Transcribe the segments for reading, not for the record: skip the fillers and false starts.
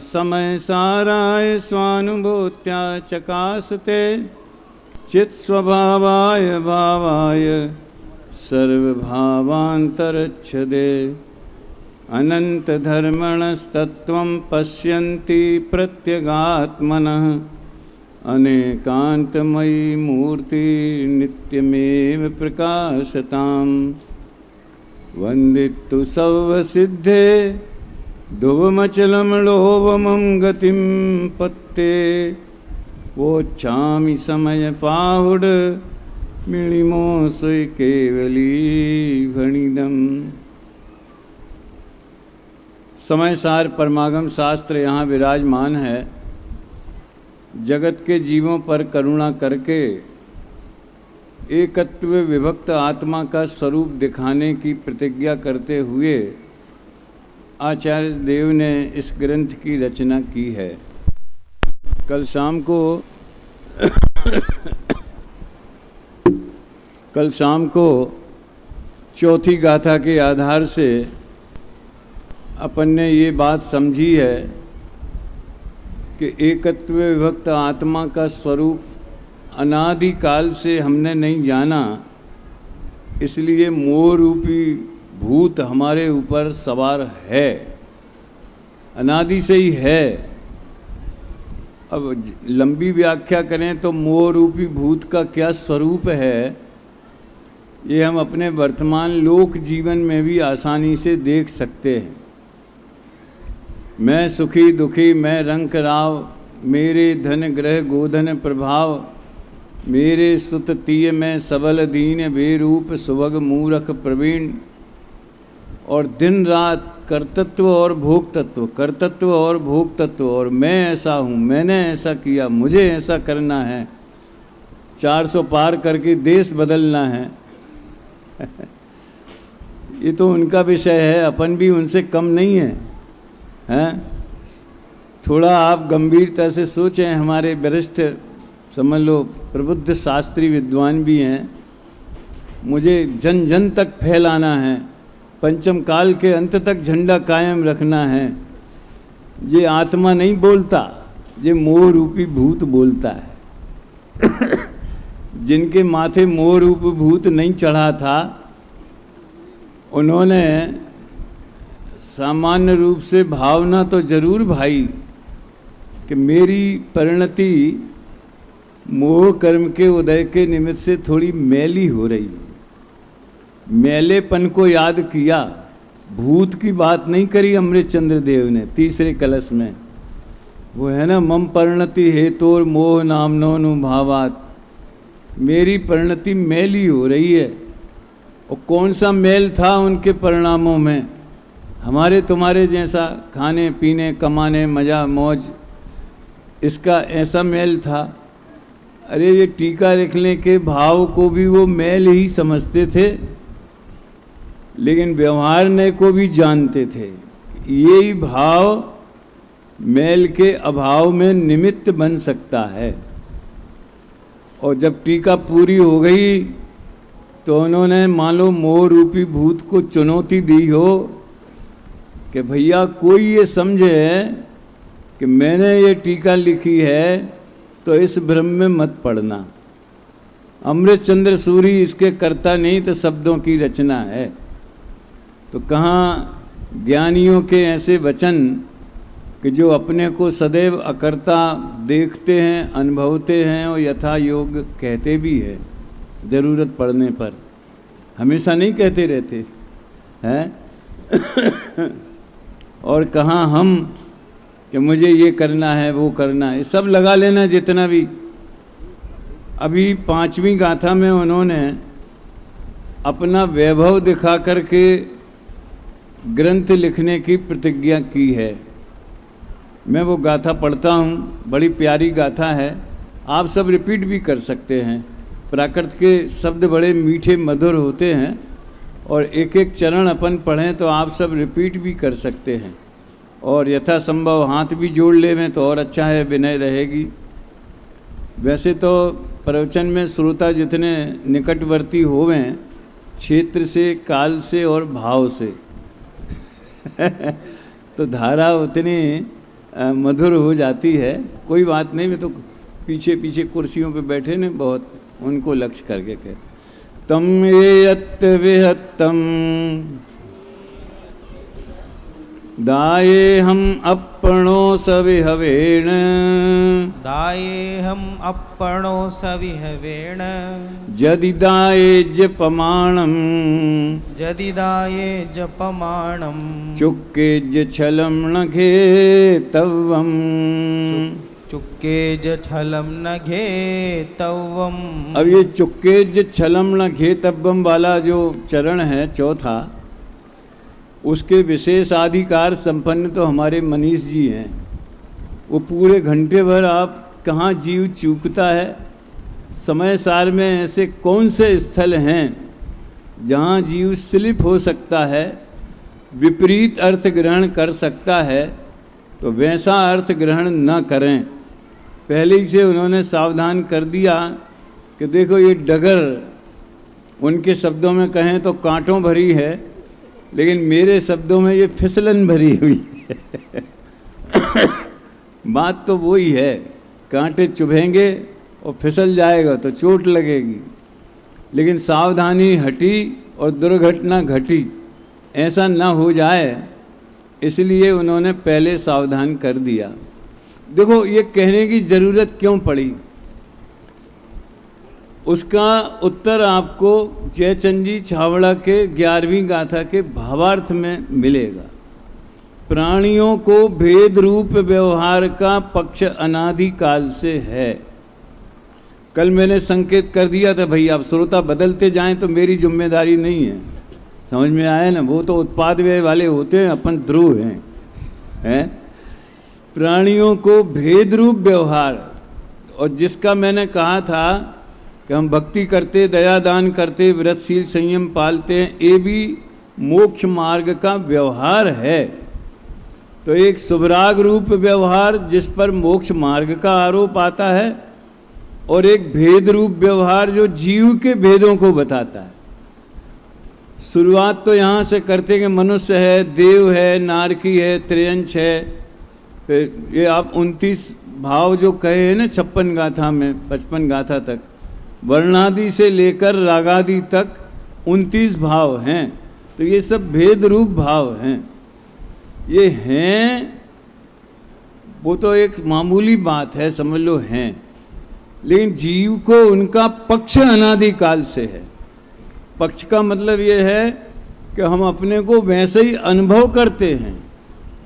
समय साराय स्वानुभूत्या चकासते चित्स्वभावाय भावाय सर्वभावान्तरच्छदे अनंत धर्मणस्तत्त्वं पश्यन्ति प्रत्यगात्मनः अनेकान्तमयी मूर्ति नित्यमेव प्रकाशताम् वन्दितु सर्वसिद्धे ध्रुवमचलं लोभमं गतिं पत्ते वोच्छामि समयपाहुड मिलिमोऽसि केवली भणिदम्। समय सार परमागम शास्त्र यहाँ विराजमान है। जगत के जीवों पर करुणा करके एकत्व विभक्त आत्मा का स्वरूप दिखाने की प्रतिज्ञा करते हुए आचार्य देव ने इस ग्रंथ की रचना की है। कल शाम को चौथी गाथा के आधार से अपन ने ये बात समझी है कि एकत्व विभक्त आत्मा का स्वरूप अनादि काल से हमने नहीं जाना, इसलिए मोह रूपी भूत हमारे ऊपर सवार है, अनादि से ही है। अब लंबी व्याख्या करें तो मोह रूपी भूत का क्या स्वरूप है, ये हम अपने वर्तमान लोक जीवन में भी आसानी से देख सकते हैं। मैं सुखी दुखी मैं रंक राव, मेरे धन ग्रह गोधन प्रभाव, मेरे सुत तीय में सबल दीन बेरूप सुभग मूरख प्रवीण। और दिन रात कर्तृत्व और भोक्तत्व, कर्तृत्व और भोक्तत्व, और मैं ऐसा हूँ, मैंने ऐसा किया, मुझे ऐसा करना है, 400 पार करके देश बदलना है। ये तो उनका विषय है, अपन भी उनसे कम नहीं है, हैं? थोड़ा आप गंभीरता से सोचें। हमारे वरिष्ठ समझ लो प्रबुद्ध शास्त्री विद्वान भी हैं। मुझे जन जन तक फैलाना है, पंचम काल के अंत तक झंडा कायम रखना है। ये आत्मा नहीं बोलता, ये मोह रूपी भूत बोलता है। जिनके माथे मोह रूप भूत नहीं चढ़ा था, उन्होंने सामान्य रूप से भावना तो जरूर भाई कि मेरी परिणति मोह कर्म के उदय के निमित्त से थोड़ी मैली हो रही है। मैलेपन को याद किया, भूत की बात नहीं करी अमृतचंद्र देव ने तीसरे कलश में। वो है ना, मम परिणति हेतोर मोह नामनो नुभावात, मेरी परिणति मैली हो रही है। और कौन सा मैल था उनके परिणामों में? हमारे तुम्हारे जैसा खाने पीने कमाने मज़ा मौज, इसका ऐसा मैल था। अरे ये टीका लिखने के भाव को भी वो मैल ही समझते थे, लेकिन व्यवहारने को भी जानते थे। यही भाव मैल के अभाव में निमित्त बन सकता है। और जब टीका पूरी हो गई तो उन्होंने मान लो मोह रूपी भूत को चुनौती दी हो कि भैया कोई ये समझे कि मैंने ये टीका लिखी है तो इस भ्रम में मत पड़ना। अमृतचंद्र सूरी इसके कर्ता नहीं तो शब्दों की रचना है। तो कहाँ ज्ञानियों के ऐसे वचन कि जो अपने को सदैव अकर्ता देखते हैं, अनुभवते हैं और यथा योग कहते भी हैं, ज़रूरत पड़ने पर, हमेशा नहीं कहते रहते हैं। और कहाँ हम कि मुझे ये करना है वो करना है, सब लगा लेना जितना भी। अभी 5वीं गाथा में उन्होंने अपना वैभव दिखा करके ग्रंथ लिखने की प्रतिज्ञा की है। मैं वो गाथा पढ़ता हूँ, बड़ी प्यारी गाथा है, आप सब रिपीट भी कर सकते हैं। प्राकृत के शब्द बड़े मीठे मधुर होते हैं और एक एक चरण अपन पढ़ें तो आप सब रिपीट भी कर सकते हैं। और यथासंभव हाथ भी जोड़ ले में तो और अच्छा है, विनय रहेगी। वैसे तो प्रवचन में श्रोता जितने निकटवर्ती होवें क्षेत्र से, काल से और भाव से तो धारा उतनी मधुर हो जाती है। कोई बात नहीं, मैं तो पीछे पीछे कुर्सियों पे बैठे ने बहुत, उनको लक्ष्य करके कहते तम ये यत् विहत्तम दाये हम अपनो सविहवेण दाये हम अपनो सविहवेण यदि दाये जपमाणम जदिदाये जपमाणम चुक्के छलम न घेतव्यम चुक्के ज छलम न घेतव्यम। अब ये चुक्के छलम न घेतव्यम वाला जो चरण है चौथा, उसके विशेषाधिकार संपन्न तो हमारे मनीष जी हैं। वो पूरे घंटे भर आप कहाँ जीव चूकता है, समय सार में ऐसे कौन से स्थल हैं जहाँ जीव स्लिप हो सकता है, विपरीत अर्थ ग्रहण कर सकता है, तो वैसा अर्थ ग्रहण न करें। पहले ही से उन्होंने सावधान कर दिया कि देखो ये डगर, उनके शब्दों में कहें तो कांटों भरी है, लेकिन मेरे शब्दों में ये फिसलन भरी हुई है। बात तो वही है, कांटे चुभेंगे और फिसल जाएगा तो चोट लगेगी, लेकिन सावधानी हटी और दुर्घटना घटी, ऐसा न हो जाए इसलिए उन्होंने पहले सावधान कर दिया। देखो ये कहने की ज़रूरत क्यों पड़ी, उसका उत्तर आपको जयचंद छावड़ा के 11वीं गाथा के भावार्थ में मिलेगा। प्राणियों को भेद रूप व्यवहार का पक्ष अनादि काल से है। कल मैंने संकेत कर दिया था भाई, आप श्रोता बदलते जाएं तो मेरी जिम्मेदारी नहीं है, समझ में आया ना। वो तो उत्पाद व्यय वाले होते हैं, अपन ध्रुव हैं। प्राणियों को भेद रूप व्यवहार, और जिसका मैंने कहा था कि हम भक्ति करते, दया दान करते, व्रतशील संयम पालते हैं, ये भी मोक्ष मार्ग का व्यवहार है। तो एक शुभराग रूप व्यवहार जिस पर मोक्ष मार्ग का आरोप आता है, और एक भेद रूप व्यवहार जो जीव के भेदों को बताता है। शुरुआत तो यहाँ से करते कि मनुष्य है, देव है, नारकी है, त्रियंच है, फिर ये आप 29 भाव जो कहे हैं ना 56 गाथा में, 55 गाथा तक, वर्णादि से लेकर रागादि तक 29 भाव हैं। तो ये सब भेद रूप भाव हैं। ये हैं वो तो एक मामूली बात है, समझ लो हैं, लेकिन जीव को उनका पक्ष अनादि काल से है। पक्ष का मतलब ये है कि हम अपने को वैसे ही अनुभव करते हैं,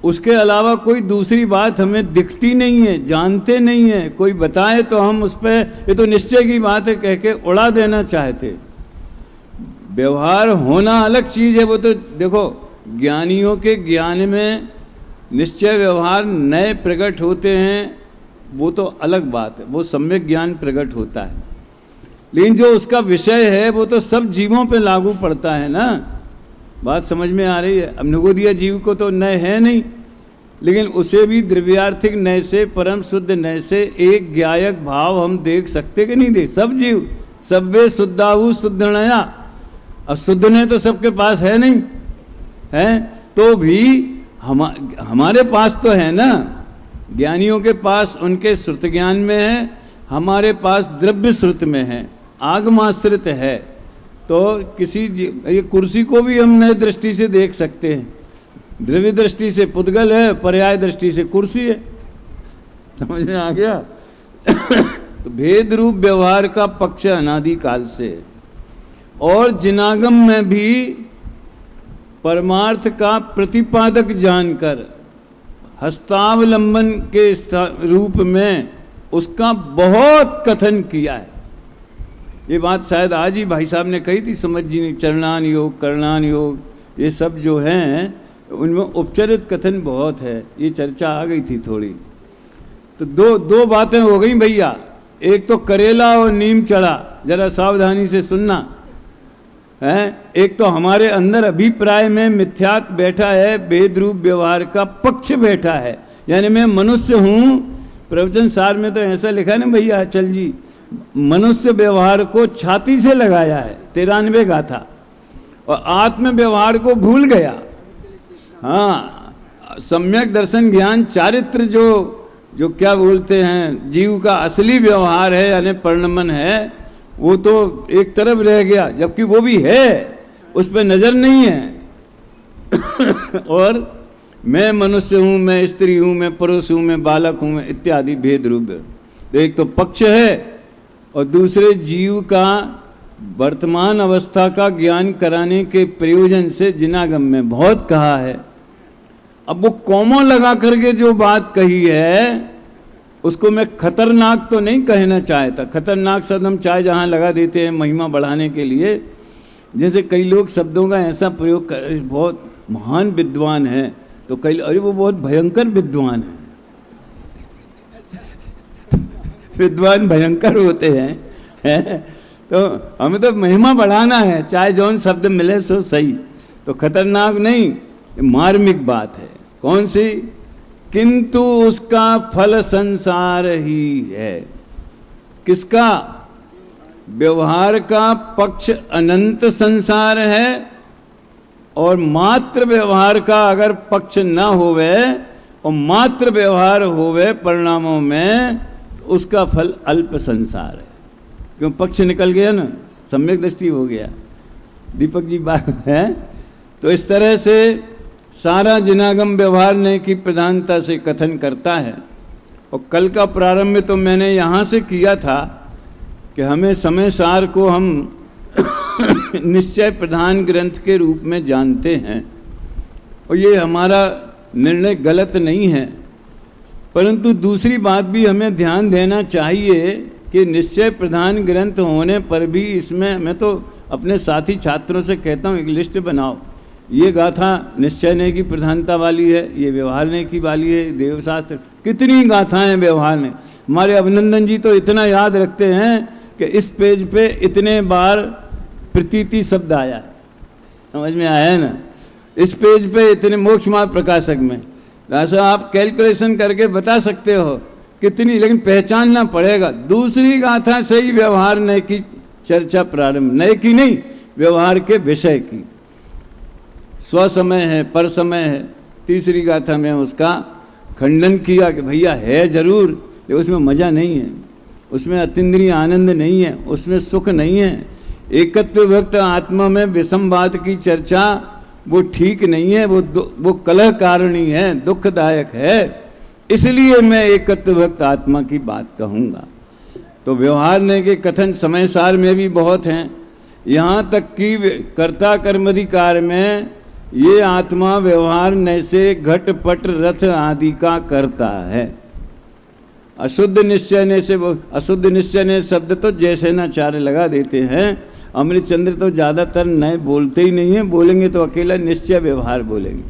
उसके अलावा कोई दूसरी बात हमें दिखती नहीं है, जानते नहीं है। कोई बताए तो हम उस पर ये तो निश्चय की बात है कह के उड़ा देना चाहते। व्यवहार होना अलग चीज़ है। वो तो देखो ज्ञानियों के ज्ञान में निश्चय व्यवहार नए प्रकट होते हैं, वो तो अलग बात है, वो सम्यक ज्ञान प्रकट होता है। लेकिन जो उसका विषय है वो तो सब जीवों पे लागू पड़ता है ना। बात समझ में आ रही है। अब निगोदिया जीव को तो नए है नहीं, लेकिन उसे भी द्रव्यार्थिक नए से, परम शुद्ध नए से एक ज्ञायक भाव हम देख सकते कि नहीं देख। सब जीव सब्वे शुद्धाहु शुद्धनया, अब शुद्ध ने तो सबके पास है नहीं है, तो भी हमारे पास तो है ना। ज्ञानियों के पास उनके श्रुत ज्ञान में है, हमारे पास द्रव्य श्रुत में है, आगमाश्रित है। तो किसी ये कुर्सी को भी हम नए दृष्टि से देख सकते हैं। द्रव्य दृष्टि से पुद्गल है, पर्याय दृष्टि से कुर्सी है। समझ में आ गया। तो भेद रूप व्यवहार का पक्ष अनादि काल से है। और जिनागम में भी परमार्थ का प्रतिपादक जानकर हस्तावलंबन के रूप में उसका बहुत कथन किया है। ये बात शायद आज ही भाई साहब ने कही थी, समझ जी ने। चरणान योग, करणान योग, ये सब जो हैं उनमें उपचरित कथन बहुत है। ये चर्चा आ गई थी थोड़ी। तो दो बातें हो गई भैया। एक तो करेला और नीम चढ़ा, जरा सावधानी से सुनना है। एक तो हमारे अंदर अभिप्राय में मिथ्यात बैठा है, भेद रूप व्यवहार का पक्ष बैठा है। यानी मैं मनुष्य हूँ, प्रवचन सार में तो ऐसा लिखा ना भैया चल जी, मनुष्य व्यवहार को छाती से लगाया है 93 गाथा, और आत्म व्यवहार को भूल गया। हाँ, सम्यक दर्शन ज्ञान चारित्र जो क्या बोलते हैं जीव का असली व्यवहार है यानी परिणमन है, वो तो एक तरफ रह गया, जबकि वो भी है, उस पर नजर नहीं है। और मैं मनुष्य हूँ, मैं स्त्री हूँ, मैं पुरुष हूँ, मैं बालक हूँ, मैं इत्यादि भेद रूप। तो एक तो पक्ष है और दूसरे जीव का वर्तमान अवस्था का ज्ञान कराने के प्रयोजन से जिनागम में बहुत कहा है। अब वो कौमो लगा करके जो बात कही है उसको मैं खतरनाक तो नहीं कहना चाहता। खतरनाक शब्द हम चाहे जहाँ लगा देते हैं महिमा बढ़ाने के लिए, जैसे कई लोग शब्दों का ऐसा प्रयोग कर, बहुत महान विद्वान है, तो कई अरे वो बहुत भयंकर विद्वान है। विद्वान भयंकर होते हैं तो हमें तो महिमा बढ़ाना है, चाहे जौन शब्द मिले सो सही। तो खतरनाक नहीं, मार्मिक बात है। कौन सी? किंतु उसका फल संसार ही है। किसका? व्यवहार का पक्ष अनंत संसार है, और मात्र व्यवहार का अगर पक्ष न होवे और मात्र व्यवहार होवे परिणामों में, तो उसका फल अल्प संसार है। क्यों? पक्ष निकल गया ना, सम्यक दृष्टि हो गया। दीपक जी बात है। तो इस तरह से सारा जिनागम व्यवहार ने की प्रधानता से कथन करता है। और कल का प्रारंभ तो मैंने यहाँ से किया था कि हमें समय सार को हम निश्चय प्रधान ग्रंथ के रूप में जानते हैं, और ये हमारा निर्णय गलत नहीं है। परंतु दूसरी बात भी हमें ध्यान देना चाहिए कि निश्चय प्रधान ग्रंथ होने पर भी इसमें, मैं तो अपने साथी छात्रों से कहता हूँ एक लिस्ट बनाओ, ये गाथा निश्चय ने की प्रधानता वाली है, ये व्यवहार ने की वाली है, देवशास्त्र, कितनी गाथाएं व्यवहार ने। हमारे अभिनंदन जी तो इतना याद रखते हैं कि इस पेज पे इतने बार प्रतीति शब्द आया है, समझ में आया है ना? इस पेज पे इतने, मोक्ष मार्ग प्रकाशक में ऐसा आप कैलकुलेशन करके बता सकते हो कितनी, लेकिन पहचानना पड़ेगा। दूसरी गाथा से ही व्यवहार नए की चर्चा प्रारंभ, नए की नहीं, व्यवहार के विषय की। स्वसमय है, पर समय है। तीसरी गाथा में उसका खंडन किया कि भैया है जरूर, लेकिन उसमें मजा नहीं है, उसमें अतीन्द्रिय आनंद नहीं है, उसमें सुख नहीं है। एकत्व भक्त आत्मा में विषमवाद की चर्चा वो ठीक नहीं है, वो कलह कारणीय है, दुखदायक है। इसलिए मैं एकत्व भक्त आत्मा की बात कहूँगा। तो व्यवहार ने के कथन समय सार में भी बहुत हैं, यहाँ तक कि कर्ता कर्माधिकार में ये आत्मा व्यवहार न से घटपट रथ आदि का करता है। अशुद्ध निश्चय ने से, अशुद्ध निश्चय ने शब्द तो जैसे नाचार्य लगा देते हैं। अमृत चंद्र तो ज़्यादातर नए बोलते ही नहीं है, बोलेंगे तो अकेला निश्चय व्यवहार बोलेंगे।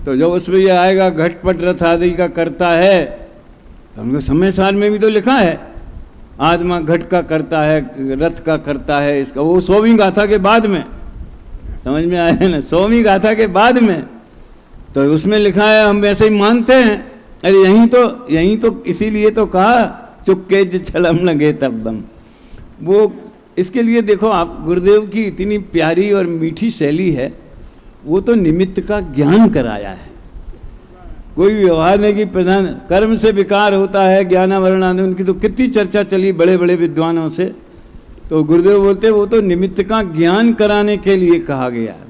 तो जब उसमें ये आएगा घटपट रथ आदि का करता है, तो हमको समय सार में भी तो लिखा है आत्मा घट का करता है, रथ का करता है, इसका वो 100वीं गाथा के बाद में, समझ में आया ना? 100वीं गाथा के बाद में तो उसमें लिखा है, हम वैसे ही मानते हैं। अरे यहीं तो इसीलिए तो कहा चुपके ज छलम लगे तब बम। वो इसके लिए देखो आप, गुरुदेव की इतनी प्यारी और मीठी शैली है, वो तो निमित्त का ज्ञान कराया है। कोई व्यवहार नहीं कि प्रधान कर्म से विकार होता है, ज्ञानावरणादि, उनकी तो कितनी चर्चा चली बड़े बड़े विद्वानों से। तो गुरुदेव बोलते वो तो निमित्त का ज्ञान कराने के लिए कहा गया है।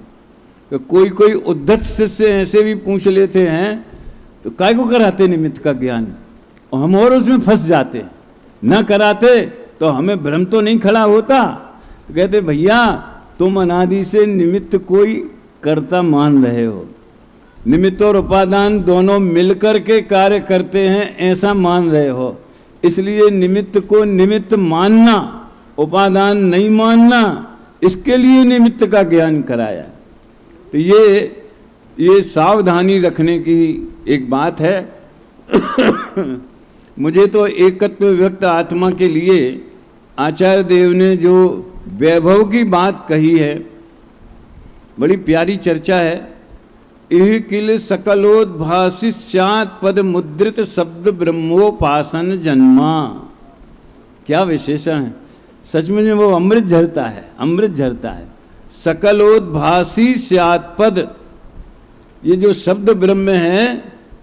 तो कोई उद्धत शिष्य ऐसे भी पूछ लेते हैं, तो काय को कराते निमित्त का ज्ञान, और हम और उसमें फंस जाते। न कराते तो हमें भ्रम तो नहीं खड़ा होता। तो कहते भैया तुम अनादि से निमित्त कोई कर्ता मान रहे हो, निमित्त और उपादान दोनों मिलकर के कार्य करते हैं ऐसा मान रहे हो, इसलिए निमित्त को निमित्त मानना, उपादान नहीं मानना, इसके लिए निमित्त का ज्ञान कराया। तो ये सावधानी रखने की एक बात है। मुझे तो एकत्व व्यक्त आत्मा के लिए आचार्य देव ने जो वैभव की बात कही है, बड़ी प्यारी चर्चा है। इह किल सकलोद्भासिष्यात् पद मुद्रित शब्द ब्रह्मोपासन जन्मा। क्या विशेषण है, सच में वो अमृत झरता है, अमृत झरता है। सकलोद्भासी स्यात् पद। ये जो शब्द ब्रह्म है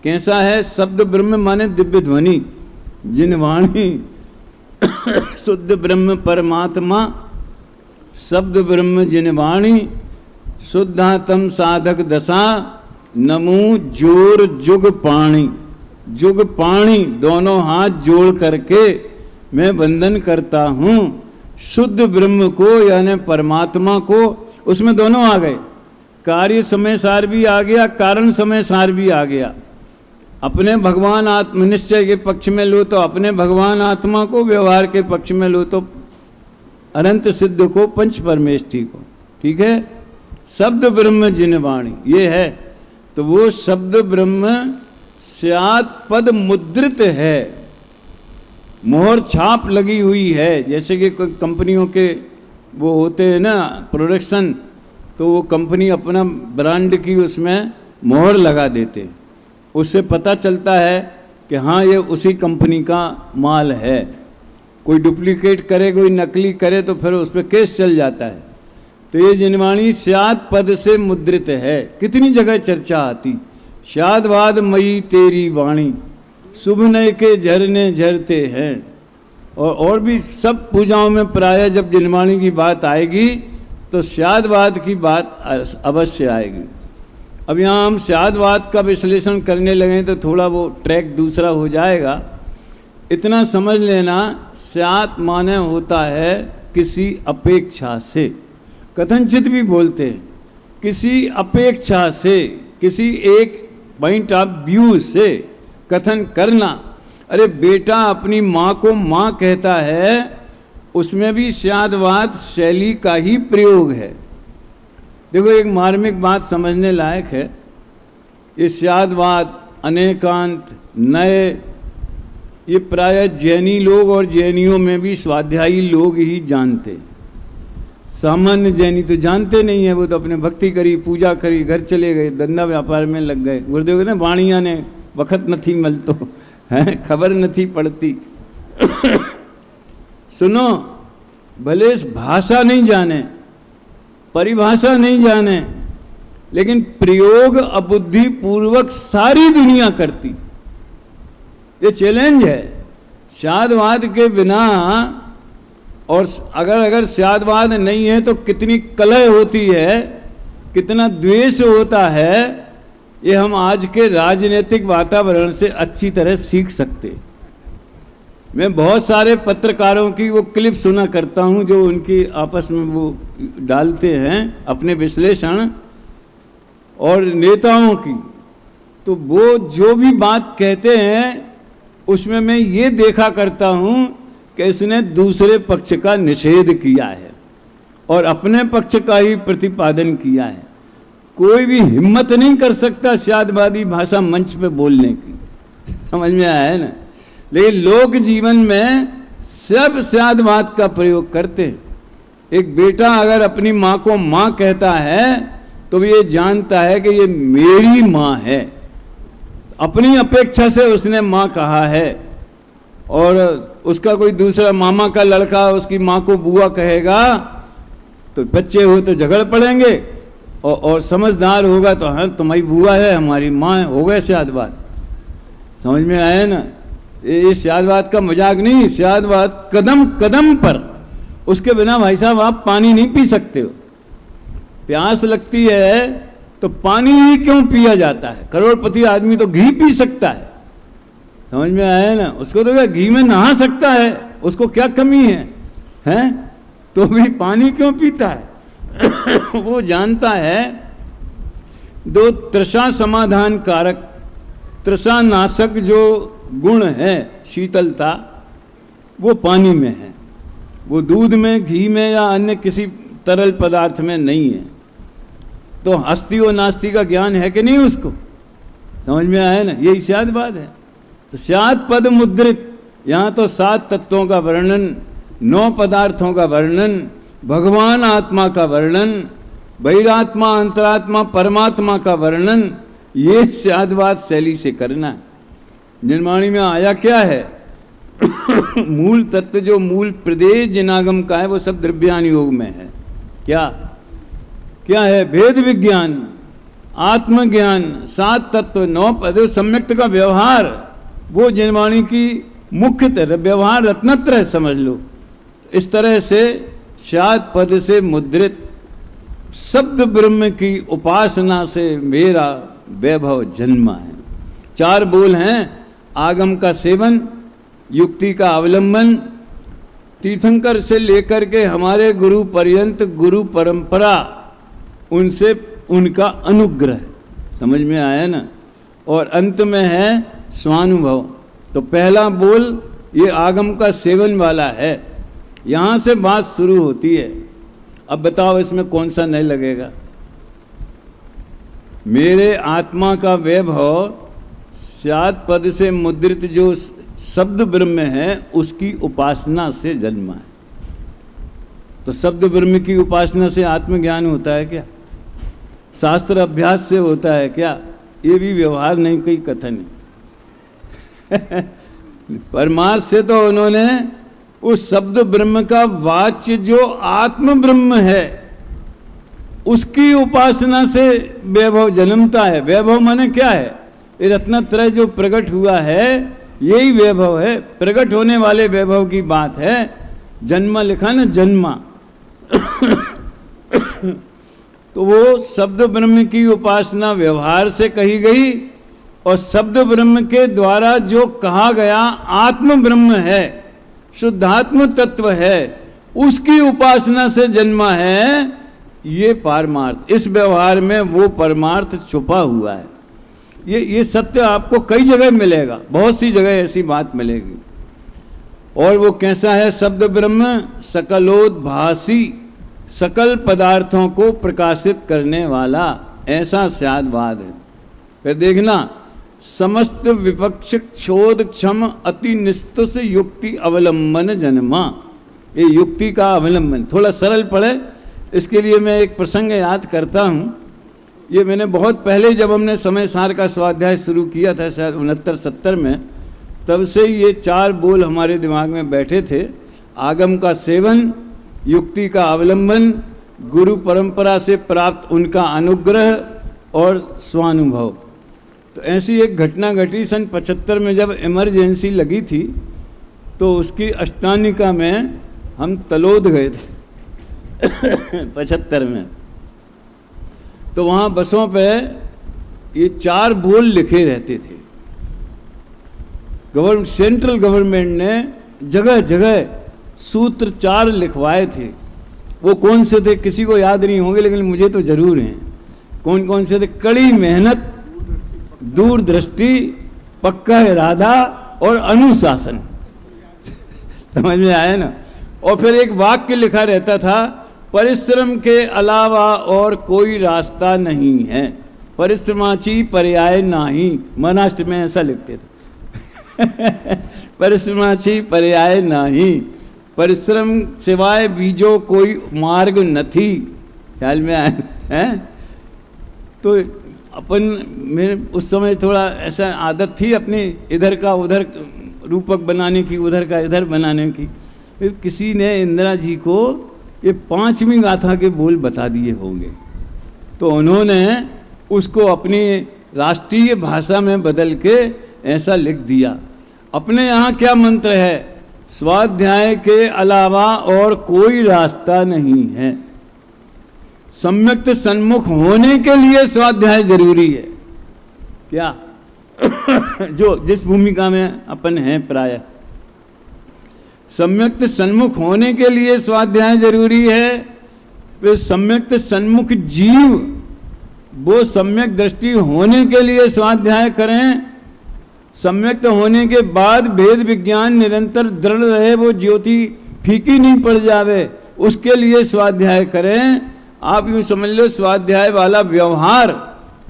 कैसा है? शब्द ब्रह्म माने दिव्य ध्वनि, जिनवाणी, शुद्ध ब्रह्म परमात्मा, शब्द ब्रह्म जिनवाणी, शुद्धातम साधक दशा, नमो जोर जुग पाणी। जुग पाणी दोनों हाथ जोड़ करके मैं वंदन करता हूँ शुद्ध ब्रह्म को, यानी परमात्मा को। उसमें दोनों आ गए, कार्य समय सार भी आ गया, कारण समय सार भी आ गया। अपने भगवान आत्मनिश्चय के पक्ष में लो तो अपने भगवान आत्मा को, व्यवहार के पक्ष में लो तो अनंत सिद्ध को, पंच परमेष्ठी को। ठीक है, शब्द ब्रह्म जिनवाणी ये है। तो वो शब्द ब्रह्म स्यात् पद मुद्रित है, मोहर छाप लगी हुई है। जैसे कि कंपनियों के वो होते हैं ना प्रोडक्शन, तो वो कंपनी अपना ब्रांड की उसमें मोहर लगा देते हैं, उससे पता चलता है कि हाँ ये उसी कंपनी का माल है। कोई डुप्लीकेट करे, कोई नकली करे तो फिर उस पर केस चल जाता है। तो ये जिनवाणी स्यात् पद से मुद्रित है। कितनी जगह चर्चा आती, शादवाद मई तेरी वाणी, शुभ नय के झरने झरते हैं। और भी सब पूजाओं में प्रायः जब जिनवाणी की बात आएगी तो शादवाद की बात अवश्य आएगी। अब यहाँ हम शादवाद का विश्लेषण करने लगे तो थोड़ा वो ट्रैक दूसरा हो जाएगा। इतना समझ लेना, स्यात् माने होता है किसी अपेक्षा से, कथनचित भी बोलते हैं, किसी अपेक्षा से, किसी एक पॉइंट ऑफ व्यू से कथन करना। अरे बेटा अपनी माँ को माँ कहता है, उसमें भी स्याद्वाद शैली का ही प्रयोग है। देखो एक मार्मिक बात समझने लायक है। ये स्याद्वाद, अनेकांत, नए, ये प्रायः जैनी लोग और जैनियों में भी स्वाध्यायी लोग ही जानते। सामान्य जैनी तो जानते नहीं है, वो तो अपने भक्ति करी, पूजा करी, घर चले गए, धंधा व्यापार में लग गए। गुरुदेव ने वाणिया ने वक़्त नथी मिलतो है, खबर नथी पड़ती। सुनो, भले भाषा नहीं जाने, परिभाषा नहीं जाने, लेकिन प्रयोग अबुद्धि पूर्वक सारी दुनिया करती। ये चैलेंज है। शादवाद के बिना, और अगर शादवाद नहीं है तो कितनी कलह होती है, कितना द्वेष होता है, ये हम आज के राजनीतिक वातावरण से अच्छी तरह सीख सकते। मैं बहुत सारे पत्रकारों की वो क्लिप सुना करता हूँ जो उनकी आपस में वो डालते हैं अपने विश्लेषण, और नेताओं की, तो वो जो भी बात कहते हैं उसमें मैं ये देखा करता हूँ कि इसने दूसरे पक्ष का निषेध किया है और अपने पक्ष का ही प्रतिपादन किया है। कोई भी हिम्मत नहीं कर सकता शादवादी भाषा मंच पे बोलने की, समझ में आया है ना। लेकिन लोक जीवन में सब शादवाद का प्रयोग करते हैं। एक बेटा अगर अपनी माँ को माँ कहता है तो ये जानता है कि ये मेरी माँ है, अपनी अपेक्षा से उसने माँ कहा है। और उसका कोई दूसरा मामा का लड़का उसकी माँ को बुआ कहेगा तो बच्चे हो तो झगड़ पड़ेंगे, और समझदार होगा तो हाँ तुम्हारी बुआ है, हमारी माँ है, हो गए शादवाद। समझ में आया ना। ये शादवाद का मजाक नहीं, शादवाद कदम कदम पर, उसके बिना भाई साहब आप पानी नहीं पी सकते हो। प्यास लगती है तो पानी ही क्यों पिया जाता है? करोड़पति आदमी तो घी पी सकता है, समझ में आया ना। उसको तो क्या घी में नहा सकता है, उसको क्या कमी है, हैं? तो भी पानी क्यों पीता है? वो जानता है दो तृषा समाधान कारक, तृषा नाशक जो गुण है शीतलता, वो पानी में है, वो दूध में, घी में या अन्य किसी तरल पदार्थ में नहीं है। तो हस्ती और नास्ती का ज्ञान है कि नहीं उसको? समझ में आया ना। यही शादवाद है। तो शाद पद मुद्रित, यहाँ तो 7 तत्वों का वर्णन, 9 पदार्थों का वर्णन, भगवान आत्मा का वर्णन, बहिरात्मा, अंतरात्मा, परमात्मा का वर्णन, ये शादवाद शैली से करना। निर्माणी में आया क्या है? मूल तत्व जो मूल प्रदेश जिनागम का है वो सब द्रव्यान योग में है। क्या क्या है? भेद विज्ञान, आत्मज्ञान, 7 तत्व, 9 पद, सम्यक्त का व्यवहार, वो जिनवाणी की मुख्य तरह व्यवहार रत्नत्रय समझ लो। इस तरह से 7 पद से मुद्रित शब्द ब्रह्म की उपासना से मेरा वैभव जन्मा है। 4 बोल हैं, आगम का सेवन, युक्ति का अवलंबन, तीर्थंकर से लेकर के हमारे गुरु पर्यंत गुरु परंपरा, उनसे उनका अनुग्रह, समझ में आया ना, और अंत में है स्वानुभव। तो पहला बोल ये आगम का सेवन वाला है, यहाँ से बात शुरू होती है। अब बताओ इसमें कौन सा नहीं लगेगा? मेरे आत्मा का वैभव 7 पद से मुद्रित जो शब्द ब्रह्म है उसकी उपासना से जन्मा है। तो शब्द ब्रह्म की उपासना से आत्मज्ञान होता है क्या? शास्त्र अभ्यास से होता है क्या? ये भी व्यवहार नहीं, कोई कथन है। परमार्थ से तो उन्होंने उस शब्द ब्रह्म का वाच्य जो आत्म ब्रह्म है उसकी उपासना से वैभव जन्मता है। वैभव माने क्या है? ये रत्नत्रय जो प्रकट हुआ है यही वैभव है, प्रकट होने वाले वैभव की बात है। जन्मा लिखा ना, जन्मा। तो वो शब्द ब्रह्म की उपासना व्यवहार से कही गई, और शब्द ब्रह्म के द्वारा जो कहा गया आत्म ब्रह्म है, शुद्धात्म तत्व है, उसकी उपासना से जन्मा है ये पारमार्थ। इस व्यवहार में वो परमार्थ छुपा हुआ है। ये सत्य आपको कई जगह मिलेगा, बहुत सी जगह ऐसी बात मिलेगी। और वो कैसा है? शब्द ब्रह्म सकलोद्भासी, सकल पदार्थों को प्रकाशित करने वाला, ऐसा स्यादवाद है। फिर देखना, समस्त विपक्ष क्षोध क्षम अति निस्तुष युक्ति अवलंबन जन्मा। ये युक्ति का अवलंबन थोड़ा सरल पड़े, इसके लिए मैं एक प्रसंग याद करता हूँ। ये मैंने बहुत पहले जब हमने समय सार का स्वाध्याय शुरू किया था, शायद 69-70 में, तब से ये 4 बोल हमारे दिमाग में बैठे थे। आगम का सेवन, युक्ति का अवलंबन, गुरु परंपरा से प्राप्त उनका अनुग्रह और स्वानुभव। तो ऐसी एक घटना घटी सन 75 में, जब इमरजेंसी लगी थी तो उसकी अष्टानिका में हम तलोद गए थे 75 में। तो वहाँ बसों पे ये 4 बोल लिखे रहते थे। सेंट्रल गवर्नमेंट ने जगह जगह सूत्र 4 लिखवाए थे। वो कौन से थे किसी को याद नहीं होंगे, लेकिन मुझे तो जरूर हैं। कौन कौन से थे? कड़ी मेहनत, दूरदृष्टि, पक्का इरादा और अनुशासन। समझ में आया ना? और फिर एक वाक्य लिखा रहता था, परिश्रम के अलावा और कोई रास्ता नहीं है, परिश्रमाची पर्याय नहीं। महाराष्ट्र में ऐसा लिखते थे। परिश्रमाची पर्याय नहीं, परिश्रम सिवाय बीजो कोई मार्ग नहीं। ख्याल में आए हैं? तो अपन मेरे उस समय थोड़ा ऐसा आदत थी अपनी इधर का उधर रूपक बनाने की, उधर का इधर बनाने की। फिर किसी ने इंदिरा जी को ये 5वीं गाथा के बोल बता दिए होंगे, तो उन्होंने उसको अपनी राष्ट्रीय भाषा में बदल के ऐसा लिख दिया। अपने यहाँ क्या मंत्र है? स्वाध्याय के अलावा और कोई रास्ता नहीं है। सम्यक्त सन्मुख होने के लिए स्वाध्याय जरूरी है। क्या? जो जिस भूमिका में अपन हैं प्रायः, सम्यक्त सन्मुख होने के लिए स्वाध्याय जरूरी है। फिर सम्यक्त सन्मुख जीव वो सम्यक दृष्टि होने के लिए स्वाध्याय करें। सम्यक्त होने के बाद भेद विज्ञान निरंतर दृढ़ रहे, वो ज्योति फीकी नहीं पड़ जावे, उसके लिए स्वाध्याय करें। आप यूँ समझ लो, स्वाध्याय वाला व्यवहार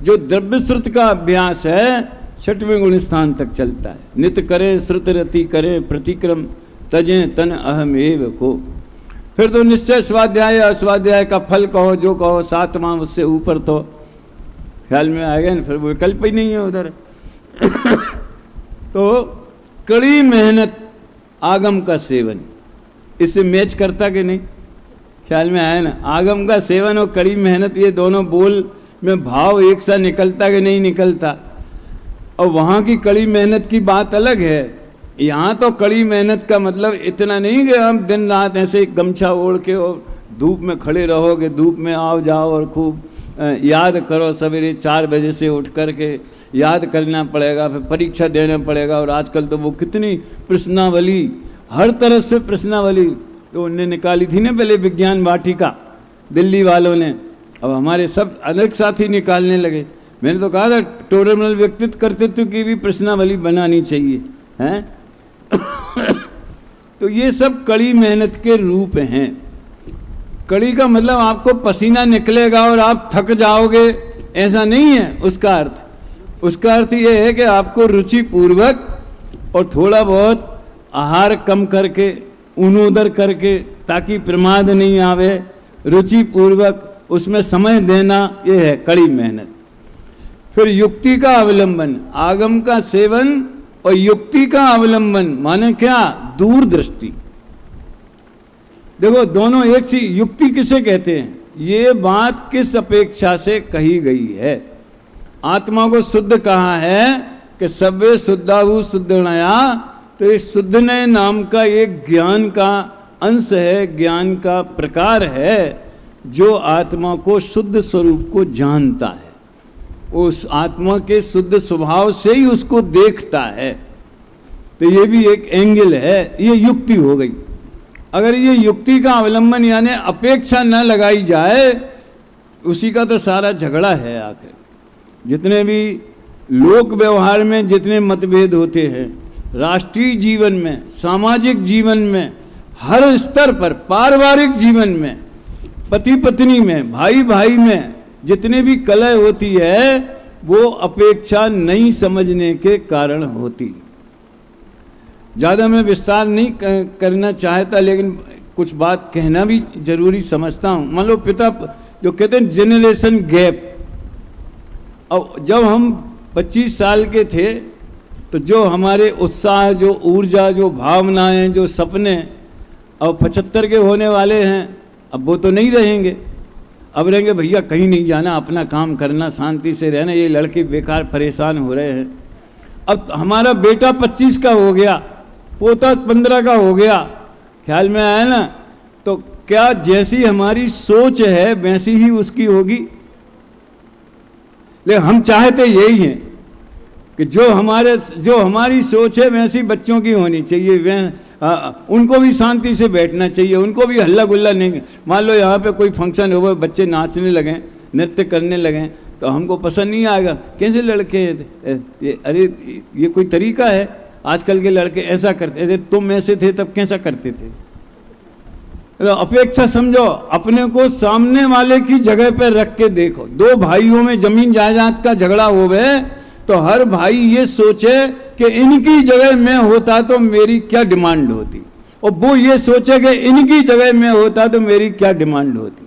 जो द्रव्य श्रुत का अभ्यास है 6वें गुण स्थान तक चलता है। नित्य करे श्रुत रति करे प्रतिक्रम तजें तन अहमेव को। फिर तो निश्चय स्वाध्याय अस्वाध्याय का फल कहो जो कहो, 7वां उससे ऊपर तो ख्याल में आएगा ना, फिर वो विकल्प ही नहीं है उधर। तो कड़ी मेहनत, आगम का सेवन, इससे मैच करता कि नहीं? ख्याल में आया ना? आगम का सेवन और कड़ी मेहनत, ये दोनों बोल में भाव एक सा निकलता कि नहीं निकलता? और वहाँ की कड़ी मेहनत की बात अलग है। यहाँ तो कड़ी मेहनत का मतलब इतना नहीं कि हम दिन रात ऐसे गमछा ओढ़ के और धूप में खड़े रहोगे, धूप में आओ जाओ और खूब याद करो, सवेरे 4 बजे से उठ कर के याद करना पड़ेगा, फिर परीक्षा देना पड़ेगा। और आजकल तो वो कितनी प्रश्नावली, हर तरफ से प्रश्नावली तो उनने निकाली थी ना पहले विज्ञान वाटिका दिल्ली वालों ने, अब हमारे सब अनेक साथी निकालने लगे। मैंने तो कहा था टोरमल व्यक्तित्व कर्तृत्व की भी प्रश्नावली बनानी चाहिए, हैं? तो ये सब कड़ी मेहनत के रूप हैं। कड़ी का मतलब आपको पसीना निकलेगा और आप थक जाओगे, ऐसा नहीं है उसका अर्थ। उसका अर्थ ये है कि आपको रुचि पूर्वक और थोड़ा बहुत आहार कम करके, ऊनोदर करके, ताकि प्रमाद नहीं आवे, रुचि पूर्वक उसमें समय देना, ये है कड़ी मेहनत। फिर युक्ति का अवलंबन, आगम का सेवन और युक्ति का अवलंबन माने क्या? दूरदृष्टि। देखो दोनों एक सी, युक्ति किसे कहते हैं? ये बात किस अपेक्षा से कही गई है? आत्मा को शुद्ध कहा है कि सब्बे शुद्धाहु शुद्धनया, तो एक शुद्धनय नाम का एक ज्ञान का अंश है, ज्ञान का प्रकार है जो आत्मा को शुद्ध स्वरूप को जानता है, उस आत्मा के शुद्ध स्वभाव से ही उसको देखता है। तो ये भी एक एंगल है, ये युक्ति हो गई। अगर ये युक्ति का अवलंबन यानी अपेक्षा न लगाई जाए, उसी का तो सारा झगड़ा है। आखिर जितने भी लोक व्यवहार में जितने मतभेद होते हैं, राष्ट्रीय जीवन में, सामाजिक जीवन में, हर स्तर पर, पारिवारिक जीवन में, पति पत्नी में, भाई भाई में जितने भी कलह होती है, वो अपेक्षा नहीं समझने के कारण होती। ज़्यादा मैं विस्तार नहीं करना चाहता, लेकिन कुछ बात कहना भी जरूरी समझता हूँ। मान लो पिता जो कहते हैं जेनरेशन गैप, अब जब हम 25 साल के थे तो जो हमारे उत्साह, जो ऊर्जा, जो भावनाएं, जो सपने, अब 75 के होने वाले हैं, अब वो तो नहीं रहेंगे। अब रहेंगे भैया कहीं नहीं जाना, अपना काम करना, शांति से रहना, ये लड़के बेकार परेशान हो रहे हैं। अब हमारा बेटा 25 का हो गया, पोता 15 का हो गया, ख्याल में आया ना? तो क्या जैसी हमारी सोच है वैसी ही उसकी होगी? लेकिन हम चाहते यही हैं कि जो हमारी सोच है वैसी बच्चों की होनी चाहिए। उनको भी शांति से बैठना चाहिए, उनको भी हल्ला गुल्ला नहीं। मान लो यहाँ पे कोई फंक्शन हो, बच्चे नाचने लगें, नृत्य करने लगें, तो हमको पसंद नहीं आएगा। कैसे लड़के ये, अरे ये कोई तरीका है? आजकल के लड़के ऐसा करते थे, तुम ऐसे थे तब कैसा करते थे? तो अपेक्षा समझो, अपने को सामने वाले की जगह पर रख के देखो। 2 भाइयों में जमीन जायदाद का झगड़ा हो गए तो हर भाई ये सोचे कि इनकी जगह में होता तो मेरी क्या डिमांड होती, और वो ये सोचे कि इनकी जगह में होता तो मेरी क्या डिमांड होती।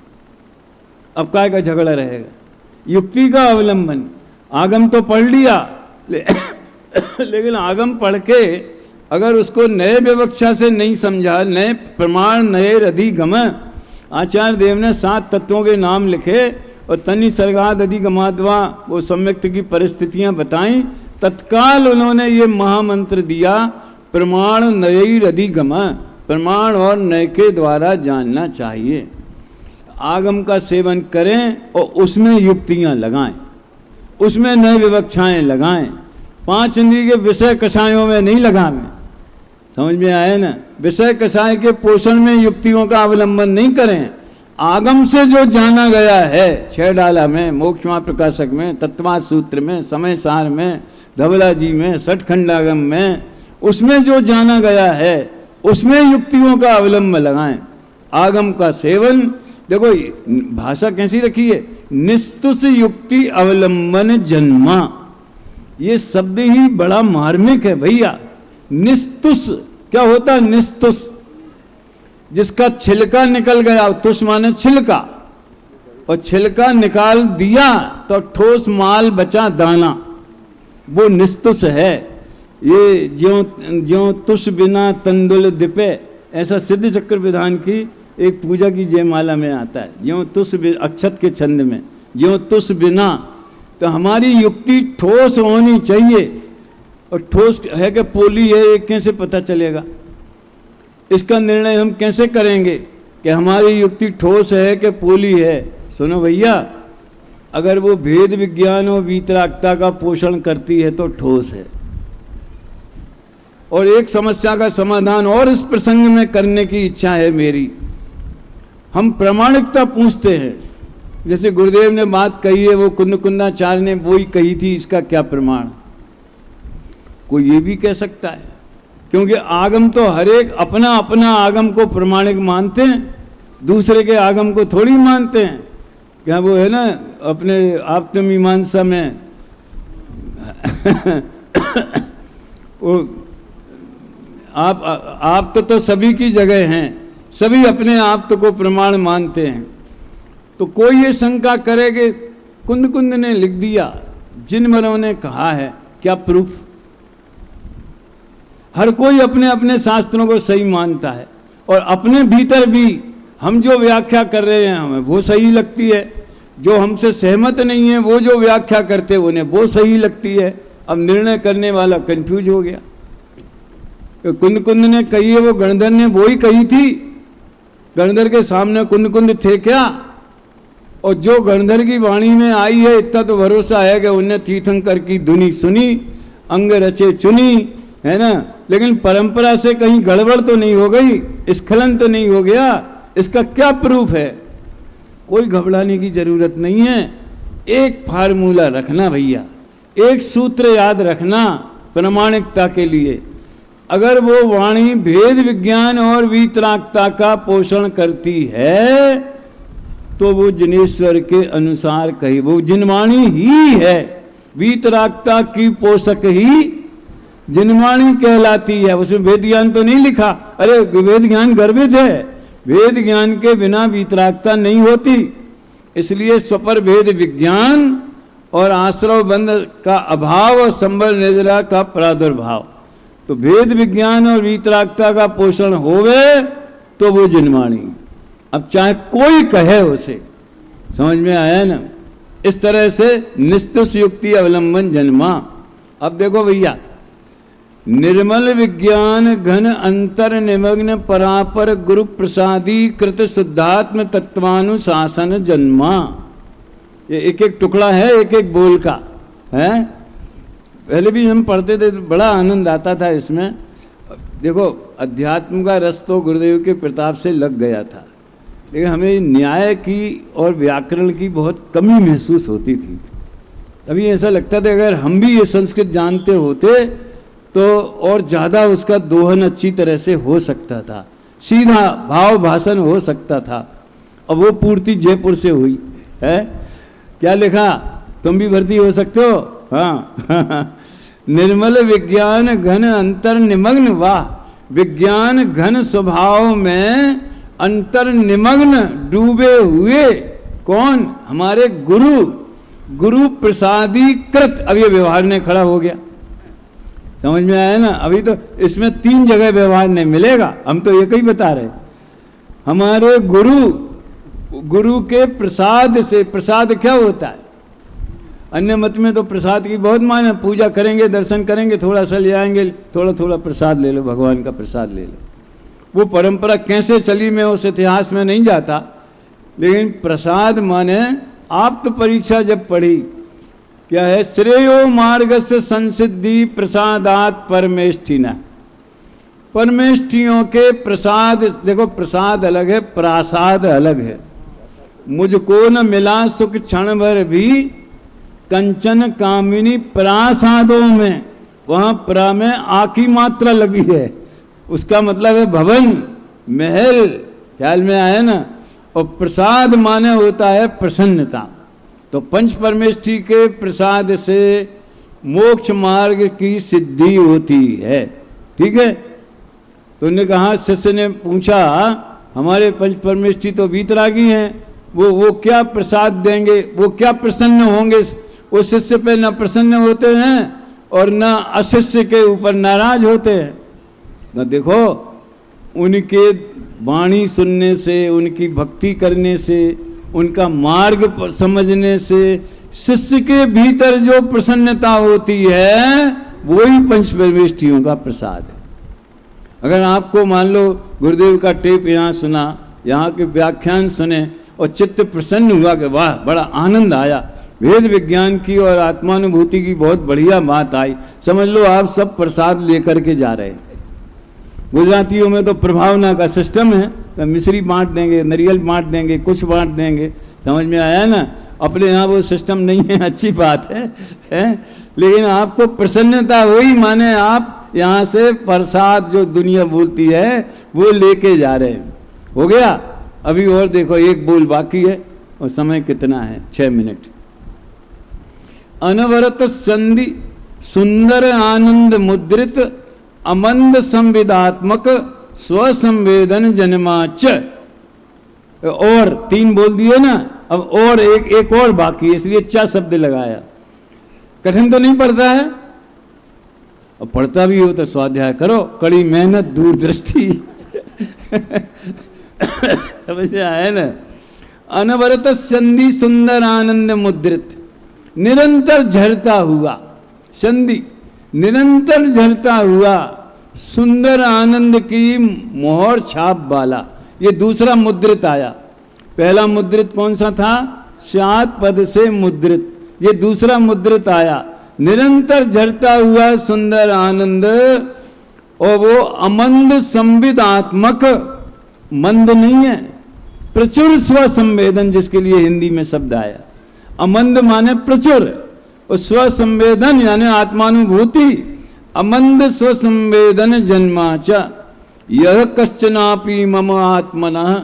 अब काय का झगड़ा रहेगा? युक्ति का अवलंबन, आगम तो पढ़ लिया लेकिन आगम पढ़ के अगर उसको नए विवक्षा से नहीं समझा, नए प्रमाण, नए अधिगम, आचार्य देव ने 7 तत्वों के नाम लिखे और तनि सर्गाद अधिगमाद्वा वो सम्यक्त की परिस्थितियां बताई। तत्काल उन्होंने ये महामंत्र दिया, प्रमाण नयैर अधिगम, प्रमाण और नय के द्वारा जानना चाहिए। आगम का सेवन करें और उसमें युक्तियां लगाएं, उसमें नए विवक्षाएं लगाएं। 5 इंद्रिय के विषय कषायों में नहीं लगाएं। समझ में आए ना? विषय कषाय के पोषण में युक्तियों का अवलंबन नहीं करें। आगम से जो जाना गया है, 6 डाला में, मोक्षमा प्रकाशक में, तत्वा सूत्र में, समय सार में, धवला जी में, सठखंडागम में, उसमें जो जाना गया है उसमें युक्तियों का अवलंबन लगाएं। आगम का सेवन, देखो भाषा कैसी रखी है, निस्तुष युक्ति अवलंबन जन्मा, ये शब्द ही बड़ा मार्मिक है भैया। निस्तुष क्या होता है? निस्तुष जिसका छिलका निकल गया, तुष माने छिलका, और छिलका निकाल दिया तो ठोस माल बचा दाना, वो निस्तुष है। ये ज्यों ज्यों तुष बिना तंदुल दिपे, ऐसा सिद्ध चक्र विधान की एक पूजा की जयमाला में आता है, ज्यों तुस अक्षत के छंद में, ज्यों तुस बिना। तो हमारी युक्ति ठोस होनी चाहिए, और ठोस है कि पोली है ये कैसे पता चलेगा? इसका निर्णय हम कैसे करेंगे कि हमारी युक्ति ठोस है कि पोली है? सुनो भैया, अगर वो भेद विज्ञान और वीतरागता का पोषण करती है तो ठोस है। और एक समस्या का समाधान और इस प्रसंग में करने की इच्छा है मेरी। हम प्रामाणिकता पूछते हैं, जैसे गुरुदेव ने बात कही है, वो कुंदकुंदाचार्य ने वो ही कही थी, इसका क्या प्रमाण? कोई ये भी कह सकता है, क्योंकि आगम तो हर एक अपना अपना आगम को प्रमाणिक मानते हैं, दूसरे के आगम को थोड़ी मानते हैं। क्या वो है ना अपने आप्तमीमांसा में वो आप तो सभी की जगह हैं, सभी अपने आप को प्रमाण मानते हैं। तो कोई ये शंका करे कि कुंद ने लिख दिया, जिनवरों ने कहा है, क्या प्रूफ? हर कोई अपने अपने शास्त्रों को सही मानता है, और अपने भीतर भी हम जो व्याख्या कर रहे हैं हमें वो सही लगती है, जो हमसे सहमत नहीं है वो जो व्याख्या करते उन्हें वो सही लगती है। अब निर्णय करने वाला कंफ्यूज हो गया। तो कुंद ने कही है, वो गणधर ने वो ही कही थी। गणधर के सामने कुंद थे क्या? और जो गणधर की वाणी में आई है, इतना तो भरोसा है कि उन्हें तीर्थंकर की धुनी सुनी, अंग रचे चुनी, है ना। लेकिन परंपरा से कहीं गड़बड़ तो नहीं हो गई, स्खलन तो नहीं हो गया? इसका क्या प्रूफ है? कोई घबराने की जरूरत नहीं है। एक फार्मूला रखना भैया, एक सूत्र याद रखना प्रामाणिकता के लिए। अगर वो वाणी भेद विज्ञान और वीतरागता का पोषण करती है तो वो जिनेश्वर के अनुसार कही, वो जिनवाणी ही है। वीतरागता की पोषक ही जिनवाणी कहलाती है। उसमें वेद ज्ञान तो नहीं लिखा, अरे वेद ज्ञान गर्भित है, वेद ज्ञान के बिना वीतरागता नहीं होती। इसलिए स्वपर भेद विज्ञान और आश्रव बंध का अभाव और संबल निद्रा का प्रादुर्भाव, तो भेद विज्ञान और वीतरागता का पोषण होवे तो वो जिनवाणी। अब चाहे कोई कहे उसे, समझ में आया ना? इस तरह से निस्तुष युक्ति अवलंबन जन्मा। अब देखो भैया, निर्मल विज्ञान घन अंतर निमग्न परापर गुरु प्रसादी कृत शुद्धात्म तत्वानुशासन जन्मा। ये एक एक टुकड़ा है, एक एक बोल का है। पहले भी हम पढ़ते थे तो बड़ा आनंद आता था इसमें। देखो, अध्यात्म का रस तो गुरुदेव के प्रताप से लग गया था, लेकिन हमें न्याय की और व्याकरण की बहुत कमी महसूस होती थी। अभी ऐसा लगता था अगर हम भी ये संस्कृत जानते होते तो और ज़्यादा उसका दोहन अच्छी तरह से हो सकता था, सीधा भाव भाषण हो सकता था। अब वो पूर्ति जयपुर से हुई है। क्या लिखा? तुम भी भर्ती हो सकते हो। हाँ निर्मल विज्ञान घन अंतर निमग्न। वाह, विज्ञान घन स्वभाव में अंतर निमग्न डूबे हुए कौन? हमारे गुरु, गुरु प्रसादी कृत। अब ये व्यवहार ने खड़ा हो गया, समझ में आया ना? अभी तो इसमें 3 जगह व्यवहार नहीं मिलेगा, हम तो एक ही बता रहे। हमारे गुरु, गुरु के प्रसाद से। प्रसाद क्या होता है? अन्य मत में तो प्रसाद की बहुत माने, पूजा करेंगे, दर्शन करेंगे, थोड़ा सा ले आएंगे, थोड़ा थोड़ा प्रसाद ले लो, भगवान का प्रसाद ले लो। वो परंपरा कैसे चली मैं उस इतिहास में नहीं जाता, लेकिन प्रसाद माने आप तो परीक्षा जब पढ़ी क्या है? श्रेयो मार्गस्य संसिद्धि प्रसादात परमेष्ठिना। परमेष्ठियों के प्रसाद, देखो प्रसाद अलग है, प्रासाद अलग है। मुझको न मिला सुख क्षण भर भी कंचन कामिनी प्रासादों में। वहां प्रा में आ की मात्रा लगी है, उसका मतलब है भवन, महल। ख्याल में आया ना? और प्रसाद माने होता है प्रसन्नता। तो पंच परमेष्ठी के प्रसाद से मोक्ष मार्ग की सिद्धि होती है। ठीक है? तो उन्होंने कहा, शिष्य ने पूछा, हमारे पंच परमेष्ठी तो वीतरागी हैं, वो क्या प्रसाद देंगे, वो क्या प्रसन्न होंगे? वो शिष्य पे न प्रसन्न होते हैं और न अशिष्य के ऊपर नाराज होते हैं। न देखो, उनके वाणी सुनने से, उनकी भक्ति करने से, उनका मार्ग समझने से शिष्य के भीतर जो प्रसन्नता होती है वही पंचपरमेष्ठियों का प्रसाद है। अगर आपको मान लो गुरुदेव का टेप यहाँ सुना, यहाँ के व्याख्यान सुने और चित्त प्रसन्न हुआ कि वाह बड़ा आनंद आया, वेद विज्ञान की और आत्मानुभूति की बहुत बढ़िया बात आई, समझ लो आप सब प्रसाद लेकर के जा रहे हैं। गुजरातियों में तो प्रभावना का सिस्टम है, तो मिश्री बांट देंगे, नारियल बांट देंगे, कुछ बांट देंगे, समझ में आया ना। अपने यहाँ वो सिस्टम नहीं है, अच्छी बात है? लेकिन आपको प्रसन्नता हुई, माने आप यहाँ से प्रसाद जो दुनिया बोलती है वो लेके जा रहे हैं। हो गया? अभी और देखो, एक बोल बाकी है और समय कितना है? 6 मिनट। अनवरत संधि सुंदर आनंद मुद्रित अमंद संविदात्मक स्वसंवेदन जन्माच। और 3 बोल दिए ना, अब और एक और बाकी है, इसलिए 4 शब्द लगाया। कठिन तो नहीं पड़ता है, और पढ़ता भी हो तो स्वाध्याय करो, कड़ी मेहनत दूरदृष्टि समझ में आया ना। अनवरत संधि सुंदर आनंद मुद्रित, निरंतर झरता हुआ, संधि निरंतर झरता हुआ सुंदर आनंद की मोहर छाप वाला, ये दूसरा मुद्रित आया। पहला मुद्रित कौन सा था? स्यात् पद से मुद्रित, ये दूसरा मुद्रित आया। निरंतर झरता हुआ सुंदर आनंद, और वो अमंद संविदात्मक, मंद नहीं है, प्रचुर स्वसंवेदन, जिसके लिए हिंदी में शब्द आया। अमंद माने प्रचुर, और स्वसंवेदन यानी आत्मानुभूति। अमंद स्वसंवेदन जन्माचा यह कश्चनापि मम आत्मनः,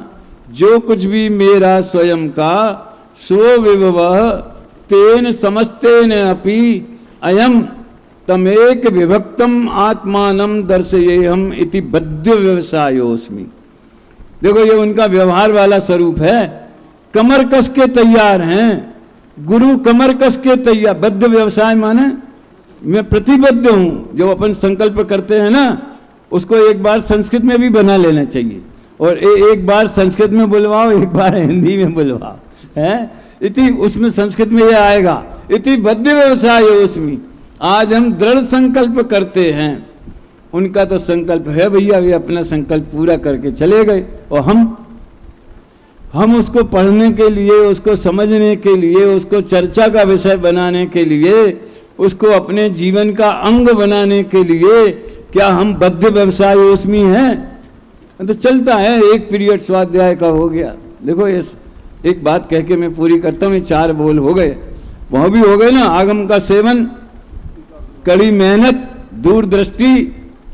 जो कुछ भी मेरा स्वयं का, सो विभवः तेन समस्तेन अपि अयम तमेक विभक्तम आत्मानं दर्शयेहम इति बद्ध व्यवसायोस्मि। देखो ये उनका व्यवहार वाला स्वरूप है। कमर कस के तैयार हैं गुरु, कमर कस के तैयार। बद्ध व्यवसाय माने मैं प्रतिबद्ध हूं। जो अपन संकल्प करते हैं ना, उसको एक बार संस्कृत में भी बना लेना चाहिए, और एक बार संस्कृत में बुलवाओ, एक बार हिंदी में बुलवाओ, है इति, उसमें संस्कृत में ये आएगा, इति बद्ध व्यवसाय उसमें। आज हम दृढ़ संकल्प करते हैं, उनका तो संकल्प है भैया, वे अपना संकल्प पूरा करके चले गए, और हम उसको पढ़ने के लिए, उसको समझने के लिए, उसको चर्चा का विषय बनाने के लिए, उसको अपने जीवन का अंग बनाने के लिए, क्या हम बद्ध व्यवसाय उसमें हैं? तो चलता है, एक पीरियड स्वाध्याय का हो गया। देखो इस एक बात कह के मैं पूरी करता हूँ, 4 बोल हो गए, वह भी हो गए ना। आगम का सेवन, कड़ी मेहनत, दूरदृष्टि,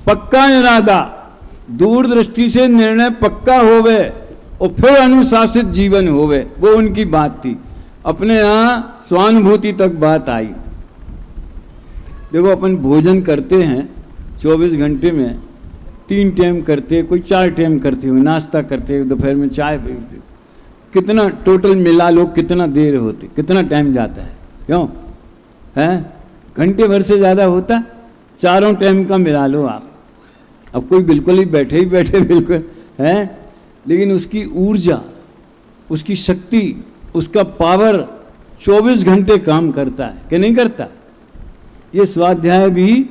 पक्का इरादा, दूरदृष्टि से निर्णय पक्का होवे, और फिर अनुशासित जीवन होवे, वो उनकी बात थी। अपने यहाँ स्वानुभूति तक बात आई। देखो अपन भोजन करते हैं 24 घंटे में 3 टाइम करते, कोई 4 टाइम करते हो, नाश्ता करते, दोपहर में चाय पीते, कितना टोटल मिला लो कितना देर होती, कितना टाइम जाता है? क्यों है? घंटे भर से ज़्यादा होता। 4 टाइम का मिला लो आप। अब कोई बिल्कुल ही बैठे बिल्कुल है, लेकिन उसकी ऊर्जा, उसकी शक्ति, उसका पावर 24 घंटे काम करता है कि नहीं करता? ये स्वाध्याय भी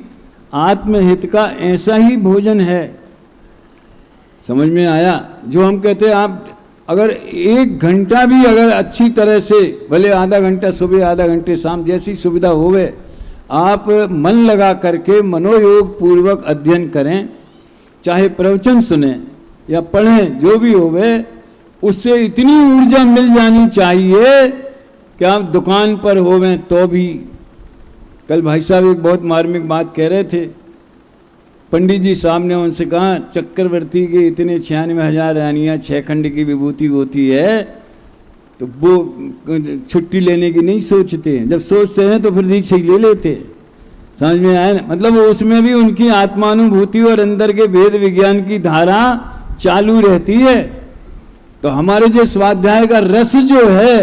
आत्महित का ऐसा ही भोजन है। समझ में आया? जो हम कहते हैं, आप अगर 1 घंटा भी अगर अच्छी तरह से, भले आधा घंटा सुबह आधा घंटे शाम, जैसी सुविधा होवे, आप मन लगा करके मनोयोग पूर्वक अध्ययन करें, चाहे प्रवचन सुने या पढ़ें, जो भी होवे, उससे इतनी ऊर्जा मिल जानी चाहिए कि आप दुकान पर होवें तो भी। कल भाई साहब एक बहुत मार्मिक बात कह रहे थे। पंडित जी साहब ने उनसे कहा, चक्रवर्ती के इतने 96,000 रानियाँ 6 खंड की विभूति होती है, तो वो छुट्टी लेने की नहीं सोचते हैं। जब सोचते हैं तो फिर दीक्षा ले लेते हैं। समझ में आया ना? मतलब उसमें भी उनकी आत्मानुभूति और अंदर के वेद विज्ञान की धारा चालू रहती है। तो हमारे जो स्वाध्याय का रस जो है,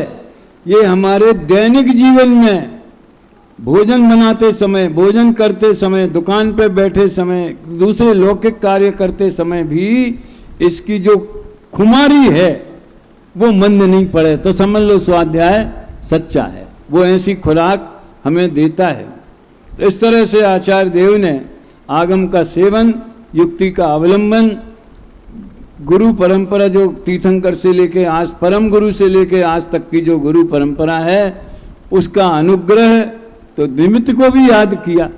ये हमारे दैनिक जीवन में, भोजन बनाते समय, भोजन करते समय, दुकान पर बैठे समय, दूसरे लौकिक कार्य करते समय भी इसकी जो खुमारी है वो मंद नहीं पड़े तो समझ लो स्वाध्याय सच्चा है, वो ऐसी खुराक हमें देता है। तो इस तरह से आचार्य देव ने आगम का सेवन, युक्ति का अवलंबन, गुरु परंपरा जो तीर्थंकर से लेके आज परम गुरु से लेके आज तक की जो गुरु परंपरा है उसका अनुग्रह, तो निमित्त को भी याद किया,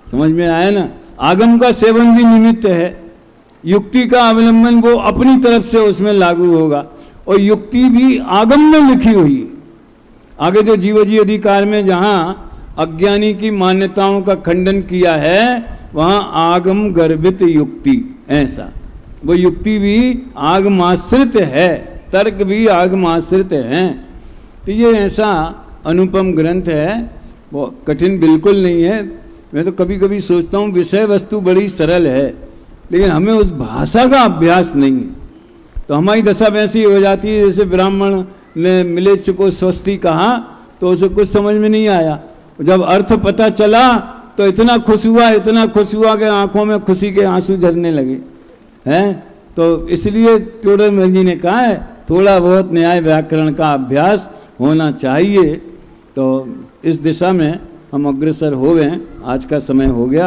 समझ में आया ना। आगम का सेवन भी निमित्त है, युक्ति का अवलंबन वो अपनी तरफ से उसमें लागू होगा, और युक्ति भी आगम में लिखी हुई है। आगे जो जीवजी अधिकार में जहाँ अज्ञानी की मान्यताओं का खंडन किया है वहाँ आगम गर्भित युक्ति, ऐसा वो युक्ति भी आगमाश्रित है, तर्क भी आगमाश्रित हैं। तो ये ऐसा अनुपम ग्रंथ है, वो कठिन बिल्कुल नहीं है। मैं तो कभी कभी सोचता हूँ विषय वस्तु बड़ी सरल है लेकिन हमें उस भाषा का अभ्यास नहीं है, तो हमारी दशा वैसी हो जाती है जैसे ब्राह्मण ने मिलेच्छ को स्वस्ति कहा तो उसे कुछ समझ में नहीं आया, जब अर्थ पता चला तो इतना खुश हुआ कि आंखों में खुशी के आंसू झरने लगे हैं। तो इसलिए टोडरमल जी ने कहा है थोड़ा बहुत न्याय व्याकरण का अभ्यास होना चाहिए। तो इस दिशा में हम अग्रसर हो गए। आज का समय हो गया,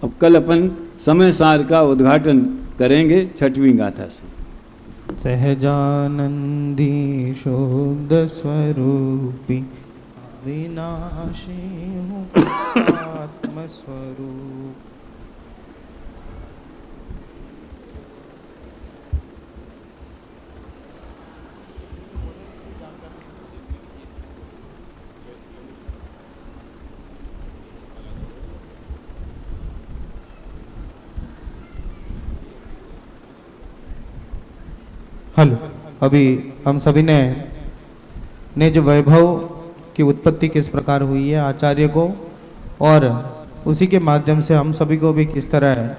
अब कल अपन समय सार का उद्घाटन करेंगे छठवीं गाथा से। सहजानंदी शुद्ध स्वरूपी विनाशी आत्म स्वरूप। हेलो, अभी हम सभी ने निज वैभव की उत्पत्ति किस प्रकार हुई है आचार्य को, और उसी के माध्यम से हम सभी को भी किस तरह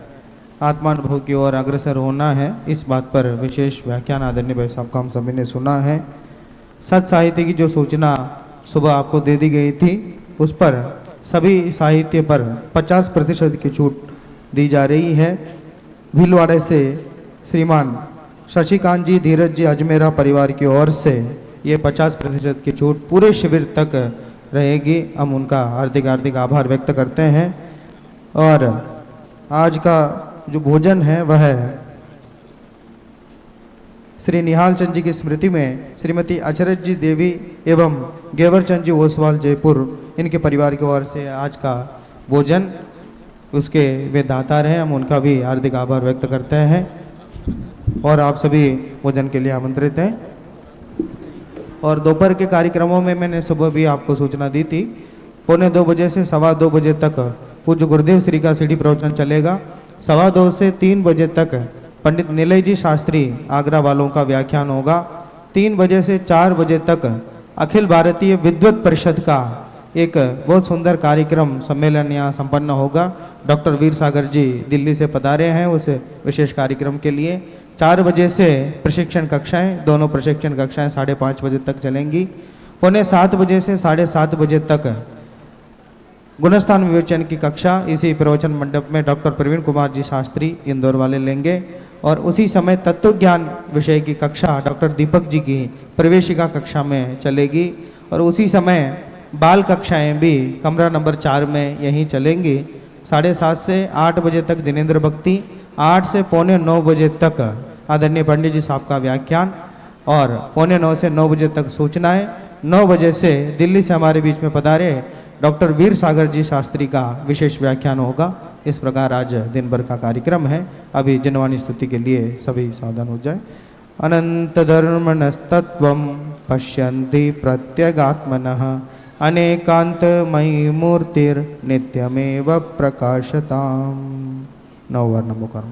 आत्मानुभव की ओर अग्रसर होना है, इस बात पर विशेष व्याख्यान आदरणीय भाई साहब का हम सभी ने सुना है। सत साहित्य की जो सूचना सुबह आपको दे दी गई थी उस पर सभी साहित्य पर 50% की छूट दी जा रही है। भीलवाड़े से श्रीमान शशिकांत जी, धीरज जी, अजमेरा परिवार की ओर से ये 50% की छूट पूरे शिविर तक रहेगी। हम उनका हार्दिक आभार व्यक्त करते हैं। और आज का जो भोजन है वह श्री निहाल चंद जी की स्मृति में श्रीमती अचरज जी देवी एवं गेवर चंद जी ओसवाल जयपुर, इनके परिवार की ओर से आज का भोजन उसके वे दातार हैं, हम उनका भी हार्दिक आभार व्यक्त करते हैं। और आप सभी भोजन के लिए आमंत्रित हैं। और दोपहर के कार्यक्रमों में मैंने सुबह भी आपको सूचना दी थी, 1:45 बजे से 2:15 बजे तक पूज्य गुरुदेव श्री का सीढ़ी प्रवचन चलेगा। 2:15 से 3 बजे तक पंडित नीलय जी शास्त्री आगरा वालों का व्याख्यान होगा। 3 बजे से 4 बजे तक अखिल भारतीय विद्वत परिषद का एक बहुत सुंदर कार्यक्रम सम्मेलन यहाँ संपन्न होगा। डॉक्टर वीर सागर जी दिल्ली से पधारे हैं उस विशेष कार्यक्रम के लिए। 4 बजे से प्रशिक्षण कक्षाएं, दोनों प्रशिक्षण कक्षाएं 5:30 बजे तक चलेंगी। 6:45 बजे से 7:30 बजे तक गुणस्थान विवेचन की कक्षा इसी प्रवचन मंडप में डॉक्टर प्रवीण कुमार जी शास्त्री इंदौर वाले लेंगे। और उसी समय तत्व ज्ञान विषय की कक्षा डॉक्टर दीपक जी की प्रवेशिका कक्षा में चलेगी। और उसी समय बाल कक्षाएं भी कमरा नंबर 4 में यहीं चलेंगी। 7:30 से 8 बजे तक दिनेंद्र भक्ति, 8 से 8:45 बजे तक आदरणीय पंडित जी साहब का व्याख्यान, और 8:45 से 9 बजे तक सूचनाएं। 9 बजे से दिल्ली से हमारे बीच में पधारे डॉक्टर वीर सागर जी शास्त्री का विशेष व्याख्यान होगा। इस प्रकार आज दिन भर का कार्यक्रम है। अभी जनवाणी स्तुति के लिए सभी सावधान हो जाए। अनंत धर्मणस्तत्वं पश्यन्ति प्रत्यगात्मनः अनेकांतमयी मूर्तिर्नित्यमेव प्रकाशताम्। 9 बार नमो कर्म।